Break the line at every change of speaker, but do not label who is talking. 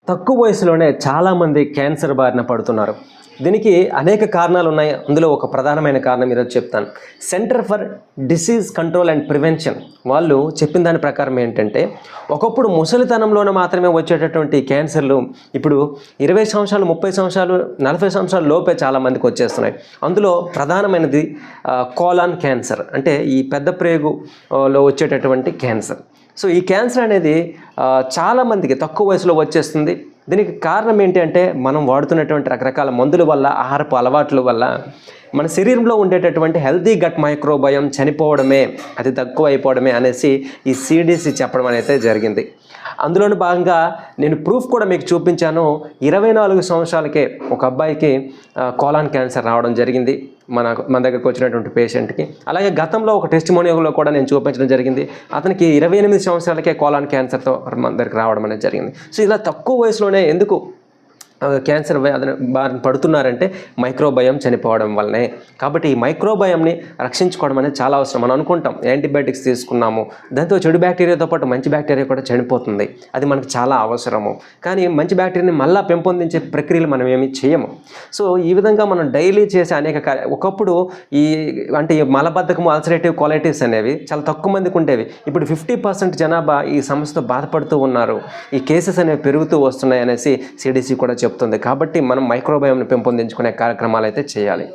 తక్కువ వయసులోనే చాలామంది క్యాన్సర్ బారిన పడుతున్నారు. దీనికి అనేక కారణాలు ఉన్నాయి. అందులో ఒక ప్రధానమైన కారణం ఈరోజు చెప్తాను. Centre for disease control and prevention వాళ్ళు చెప్పిన దాని ప్రకారం ఏంటంటే, ఒకప్పుడు ముసలితనంలోనే మాత్రమే వచ్చేటటువంటి క్యాన్సర్లు ఇప్పుడు 20 సంవత్సరాలు, 30 సంవత్సరాలు, 40 సంవత్సరాల లోపే చాలామందికి వచ్చేస్తున్నాయి. అందులో ప్రధానమైనది కోలాన్ క్యాన్సర్, అంటే ఈ పెద్ద ప్రేగులో వచ్చేటటువంటి క్యాన్సర్. సో ఈ క్యాన్సర్ అనేది చాలామందికి తక్కువ వయసులో వచ్చేస్తుంది. దీనికి కారణం ఏంటి అంటే, మనం వాడుతున్నటువంటి రకరకాల మందుల వల్ల, ఆహారపు అలవాట్ల వల్ల మన శరీరంలో ఉండేటటువంటి హెల్తీ గట్ మైక్రోబయం చనిపోవడమే, అది తక్కువ అయిపోవడమే అనేసి ఈ సిడిసి చెప్పడం అనేది జరిగింది. అందులోని భాగంగా నేను ప్రూఫ్ కూడా మీకు చూపించాను. 24 సంవత్సరాలకే ఒక అబ్బాయికి కోలాన్ క్యాన్సర్ రావడం జరిగింది మన దగ్గరకు వచ్చినటువంటి పేషెంట్కి. అలాగే గతంలో ఒక టెస్టిమోనియల్లో కూడా నేను చూపించడం జరిగింది. అతనికి 28 సంవత్సరాలకే కోలాన్ క్యాన్సర్తో మన దగ్గరికి రావడం అనేది జరిగింది. సో ఇలా తక్కువ వయసులోనే ఎందుకు క్యాన్సర్ బారిన పడుతున్నారంటే మైక్రోబయం చనిపోవడం వల్లనే. కాబట్టి ఈ మైక్రోబయంని రక్షించుకోవడం అనేది చాలా అవసరం. మనం అనుకుంటాం యాంటీబయాటిక్స్ తీసుకున్నాము, దాంతో చెడు బ్యాక్టీరియాతో పాటు మంచి బ్యాక్టీరియా కూడా చనిపోతుంది, అది మనకు చాలా అవసరము. కానీ మంచి బ్యాక్టీరియాని మళ్ళీ పెంపొందించే ప్రక్రియలు మనం ఏమీ చేయము. సో ఈ విధంగా మనం డైలీ చేసే అనేక ఒకప్పుడు ఈ మలబద్ధకము, అల్సరేటివ్ కొలైటిస్ అనేవి చాలా తక్కువ మందికి ఉండేవి. ఇప్పుడు 50% జనాభా ఈ సమస్యతో బాధపడుతూ ఉన్నారు. ఈ కేసెస్ అనేవి పెరుగుతూ వస్తున్నాయి అనేసి సిడిసి కూడా చెప్తుంది. కాబట్టి మనం మైక్రోబయంని పెంపొందించుకునే కార్యక్రమాలు అయితే చేయాలి.